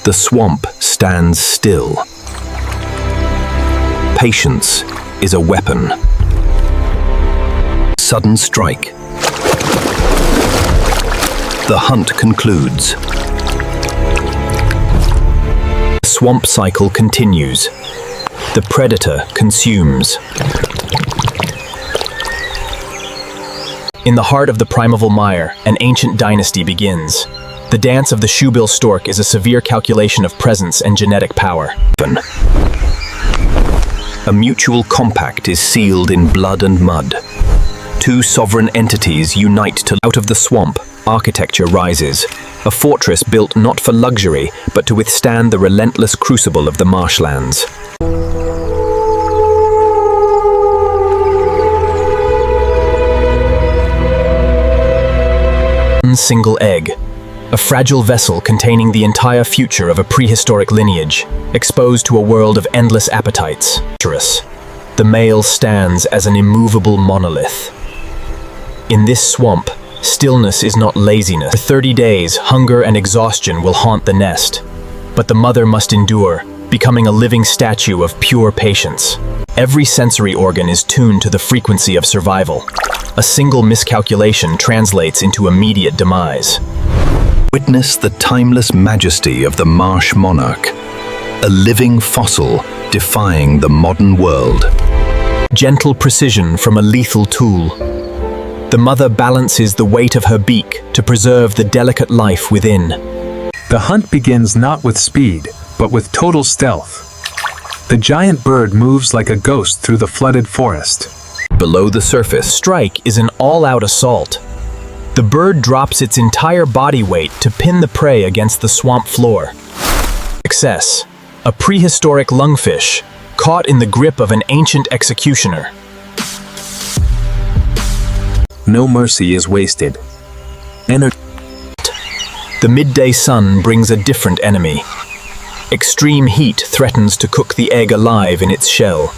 The swamp stands still. Patience is a weapon. Sudden strike. The hunt concludes. The swamp cycle continues. The predator consumes. In the heart of the primeval mire, an ancient dynasty begins. The dance of the Shoebill Stork is a severe calculation of presence and genetic power. A mutual compact is sealed in blood and mud. Two sovereign entities unite to out of the swamp. Architecture rises, a fortress built not for luxury, but to withstand the relentless crucible of the marshlands. One single egg, a fragile vessel containing the entire future of a prehistoric lineage, exposed to a world of endless appetites. The male stands as an immovable monolith. In this swamp, stillness is not laziness. For 30 days, hunger and exhaustion will haunt the nest, but the mother must endure, becoming a living statue of pure patience. Every sensory organ is tuned to the frequency of survival. A single miscalculation translates into immediate demise. Witness the timeless majesty of the marsh monarch, a living fossil defying the modern world. Gentle precision from a lethal tool. The mother balances the weight of her beak to preserve the delicate life within. The hunt begins not with speed, but with total stealth. The giant bird moves like a ghost through the flooded forest. Below the surface, Strike is an all-out assault. The bird drops its entire body weight to pin the prey against the swamp floor. Success. A prehistoric lungfish, caught in the grip of an ancient executioner. No mercy is wasted. The midday sun brings a different enemy. Extreme heat threatens to cook the egg alive in its shell.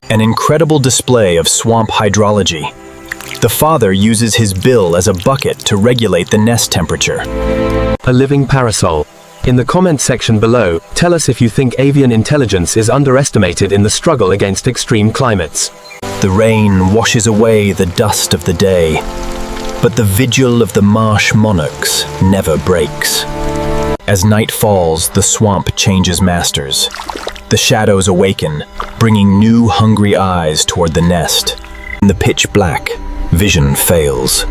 An incredible display of swamp hydrology. The father uses his bill as a bucket to regulate the nest temperature. A living parasol. In the comment section below, tell us if you think avian intelligence is underestimated in the struggle against extreme climates. the rain washes away the dust of the day, but the vigil of the marsh monarchs never breaks. As night falls, the swamp changes masters. The shadows awaken, bringing new hungry eyes toward the nest. In the pitch black, vision fails.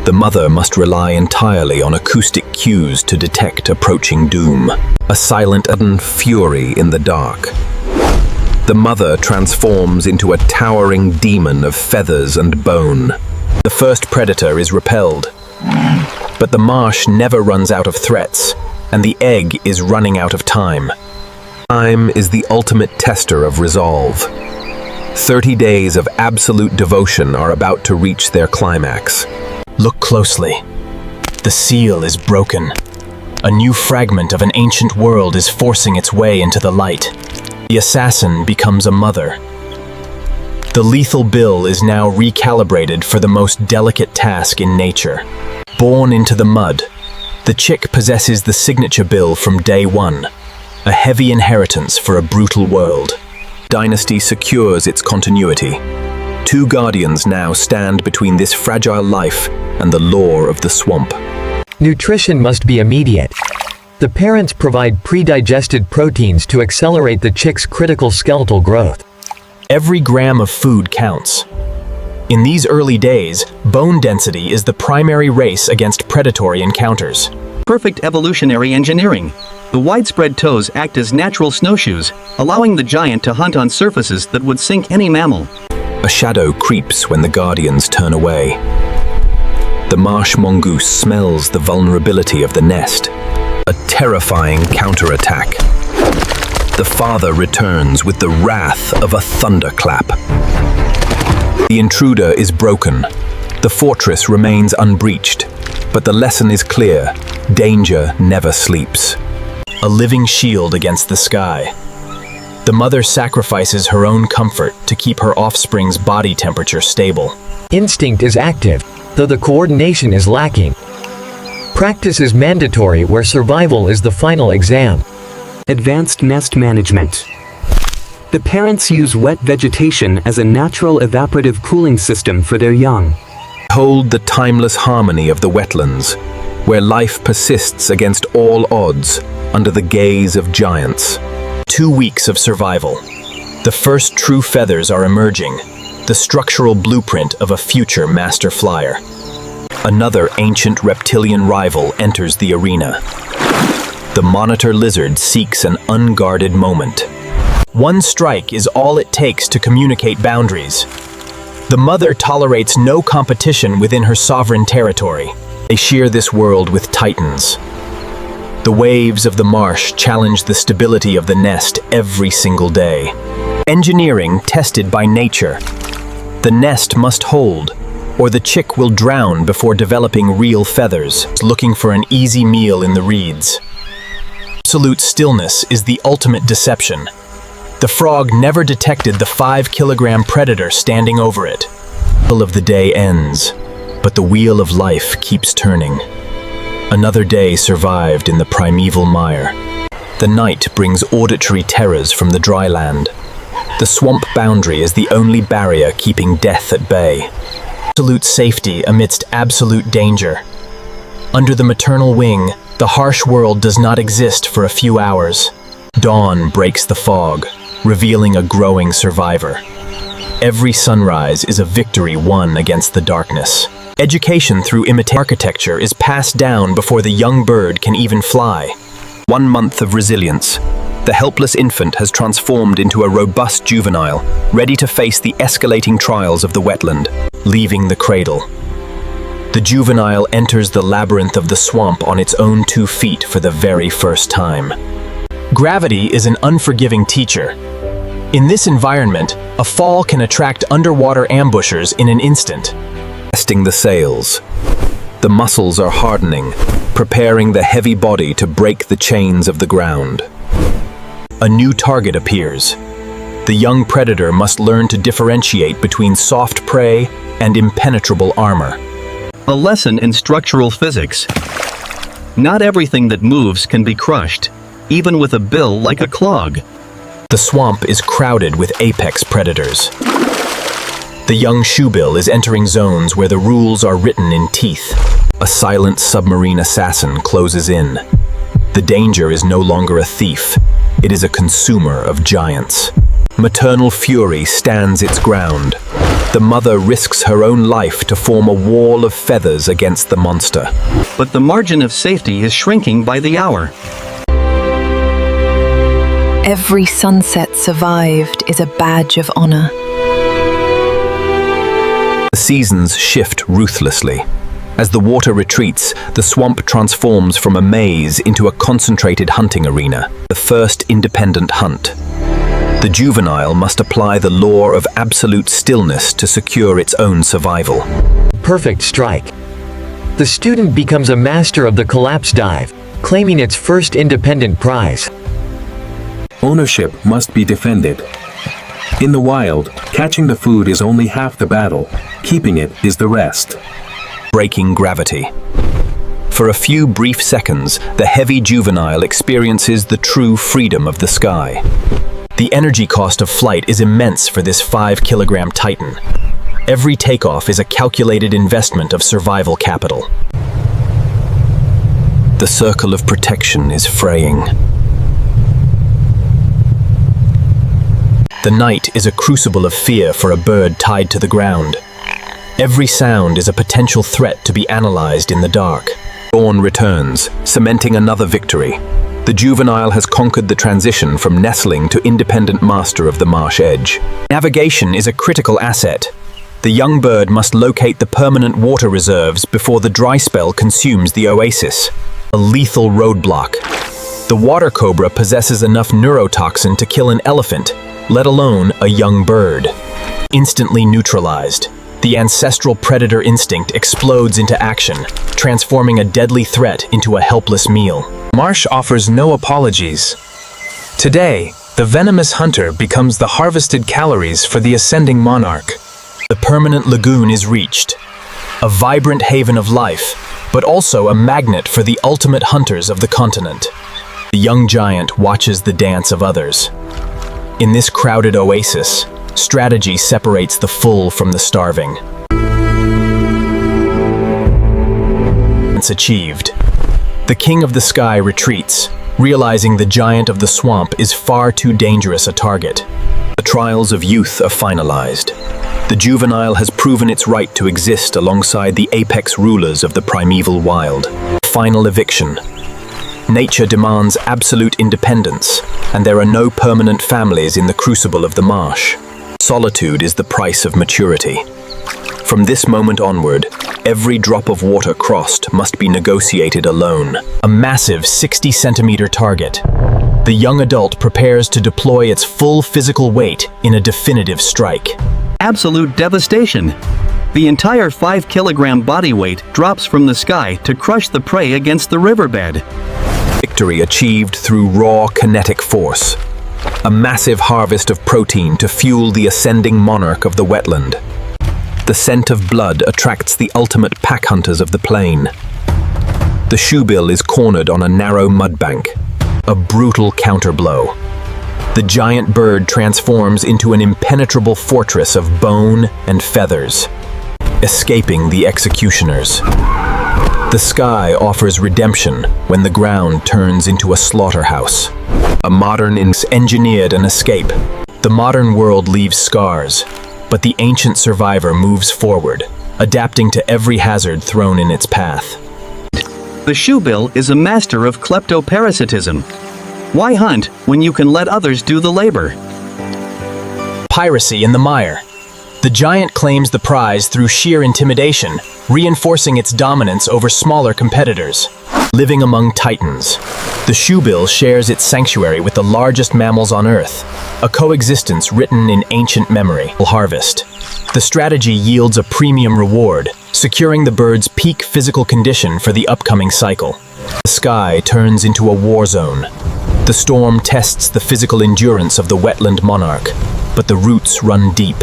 The mother must rely entirely on acoustic cues to detect approaching doom. A silent fury in the dark. The mother transforms into a towering demon of feathers and bone. The first predator is repelled. But the marsh never runs out of threats, and the egg is running out of time. Time is the ultimate tester of resolve. 30 days of absolute devotion are about to reach their climax. Look closely. The seal is broken. A new fragment of an ancient world is forcing its way into the light. The assassin becomes a mother. The lethal bill is now recalibrated for the most delicate task in nature. Born into the mud, the chick possesses the signature bill from day one, a heavy inheritance for a brutal world. Dynasty secures its continuity. Two guardians now stand between this fragile life and the lore of the swamp. Nutrition must be immediate. The parents provide pre-digested proteins to accelerate the chick's critical skeletal growth. Every gram of food counts. In these early days, bone density is the primary race against predatory encounters. Perfect evolutionary engineering. The widespread toes act as natural snowshoes, allowing the giant to hunt on surfaces that would sink any mammal. A shadow creeps when the guardians turn away. The marsh mongoose smells the vulnerability of the nest. A terrifying counterattack. The father returns with the wrath of a thunderclap. The intruder is broken. The fortress remains unbreached, but the lesson is clear: danger never sleeps. A living shield against the sky. The mother sacrifices her own comfort to keep her offspring's body temperature stable. Instinct is active, though the coordination is lacking. Practice is mandatory where survival is the final exam. Advanced nest management. The parents use wet vegetation as a natural evaporative cooling system for their young. Hold the timeless harmony of the wetlands, where life persists against all odds under the gaze of giants. 2 weeks of survival. The first true feathers are emerging, the structural blueprint of a future master flyer. Another ancient reptilian rival enters the arena. The monitor lizard seeks an unguarded moment. One strike is all it takes to communicate boundaries. The mother tolerates no competition within her sovereign territory. They share this world with titans. The waves of the marsh challenge the stability of the nest every single day. Engineering tested by nature. The nest must hold, or the chick will drown before developing real feathers, looking for an easy meal in the reeds. Absolute stillness is the ultimate deception. The frog never detected the 5-kilogram predator standing over it. The wheel of the day ends, but the wheel of life keeps turning. Another day survived in the primeval mire. The night brings auditory terrors from the dry land. The swamp boundary is the only barrier keeping death at bay. Absolute safety amidst absolute danger. Under the maternal wing, the harsh world does not exist for a few hours. Dawn breaks the fog, revealing a growing survivor. Every sunrise is a victory won against the darkness. Education through imitation architecture is passed down before the young bird can even fly. 1 month of resilience. The helpless infant has transformed into a robust juvenile, ready to face the escalating trials of the wetland. Leaving the cradle. The juvenile enters the labyrinth of the swamp on its own 2 feet for the very first time. Gravity is an unforgiving teacher. In this environment, a fall can attract underwater ambushers in an instant. Testing the sails. The muscles are hardening, preparing the heavy body to break the chains of the ground. A new target appears. The young predator must learn to differentiate between soft prey and impenetrable armor. A lesson in structural physics. Not everything that moves can be crushed, even with a bill like a clog. The swamp is crowded with apex predators. The young shoebill is entering zones where the rules are written in teeth. A silent submarine assassin closes in. The danger is no longer a thief. It is a consumer of giants. Maternal fury stands its ground. The mother risks her own life to form a wall of feathers against the monster. But the margin of safety is shrinking by the hour. Every sunset survived is a badge of honor. The seasons shift ruthlessly. As the water retreats, the swamp transforms from a maze into a concentrated hunting arena, the first independent hunt. The juvenile must apply the law of absolute stillness to secure its own survival. Perfect strike. The student becomes a master of the collapse dive, claiming its first independent prize. Ownership must be defended. In the wild, catching the food is only half the battle. Keeping it is the rest. Breaking gravity. For a few brief seconds, the heavy juvenile experiences the true freedom of the sky. The energy cost of flight is immense for this 5-kilogram titan. Every takeoff is a calculated investment of survival capital. The circle of protection is fraying. The night is a crucible of fear for a bird tied to the ground. Every sound is a potential threat to be analyzed in the dark. Dawn returns, cementing another victory. The juvenile has conquered the transition from nestling to independent master of the marsh edge. Navigation is a critical asset. The young bird must locate the permanent water reserves before the dry spell consumes the oasis. A lethal roadblock. The water cobra possesses enough neurotoxin to kill an elephant, let alone a young bird. Instantly neutralized. The ancestral predator instinct explodes into action, transforming a deadly threat into a helpless meal. Marsh offers no apologies. Today, the venomous hunter becomes the harvested calories for the ascending monarch. The permanent lagoon is reached, a vibrant haven of life, but also a magnet for the ultimate hunters of the continent. The young giant watches the dance of others. In this crowded oasis, strategy separates the full from the starving. It's achieved. The king of the sky retreats, realizing the giant of the swamp is far too dangerous a target. The trials of youth are finalized. The juvenile has proven its right to exist alongside the apex rulers of the primeval wild. Final eviction. Nature demands absolute independence, and there are no permanent families in the crucible of the marsh. Solitude is the price of maturity. From this moment onward, every drop of water crossed must be negotiated alone. A massive 60-centimeter target. The young adult prepares to deploy its full physical weight in a definitive strike. Absolute devastation. The entire 5-kilogram body weight drops from the sky to crush the prey against the riverbed. Victory achieved through raw kinetic force. A massive harvest of protein to fuel the ascending monarch of the wetland. The scent of blood attracts the ultimate pack hunters of the plain. The shoebill is cornered on a narrow mudbank. A brutal counterblow. The giant bird transforms into an impenetrable fortress of bone and feathers, escaping the executioners. The sky offers redemption when the ground turns into a slaughterhouse. A modern engineered an escape. The modern world leaves scars, but the ancient survivor moves forward, adapting to every hazard thrown in its path. The shoebill is a master of kleptoparasitism. Why hunt when you can let others do the labor? Piracy in the mire. The giant claims the prize through sheer intimidation, reinforcing its dominance over smaller competitors. Living among titans. The shoebill shares its sanctuary with the largest mammals on Earth, a coexistence written in ancient memory. Harvest. The strategy yields a premium reward, securing the bird's peak physical condition for the upcoming cycle. The sky turns into a war zone. The storm tests the physical endurance of the wetland monarch, but the roots run deep.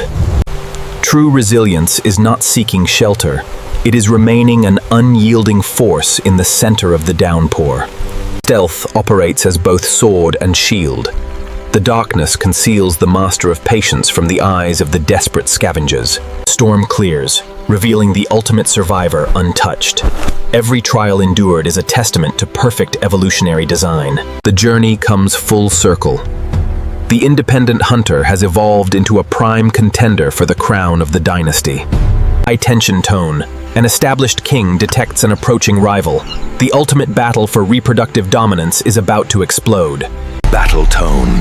True resilience is not seeking shelter. It is remaining an unyielding force in the center of the downpour. Stealth operates as both sword and shield. The darkness conceals the master of patience from the eyes of the desperate scavengers. Storm clears, revealing the ultimate survivor untouched. Every trial endured is a testament to perfect evolutionary design. The journey comes full circle. The independent hunter has evolved into a prime contender for the crown of the dynasty. High-tension tone. An established king detects an approaching rival. The ultimate battle for reproductive dominance is about to explode. Battle tone.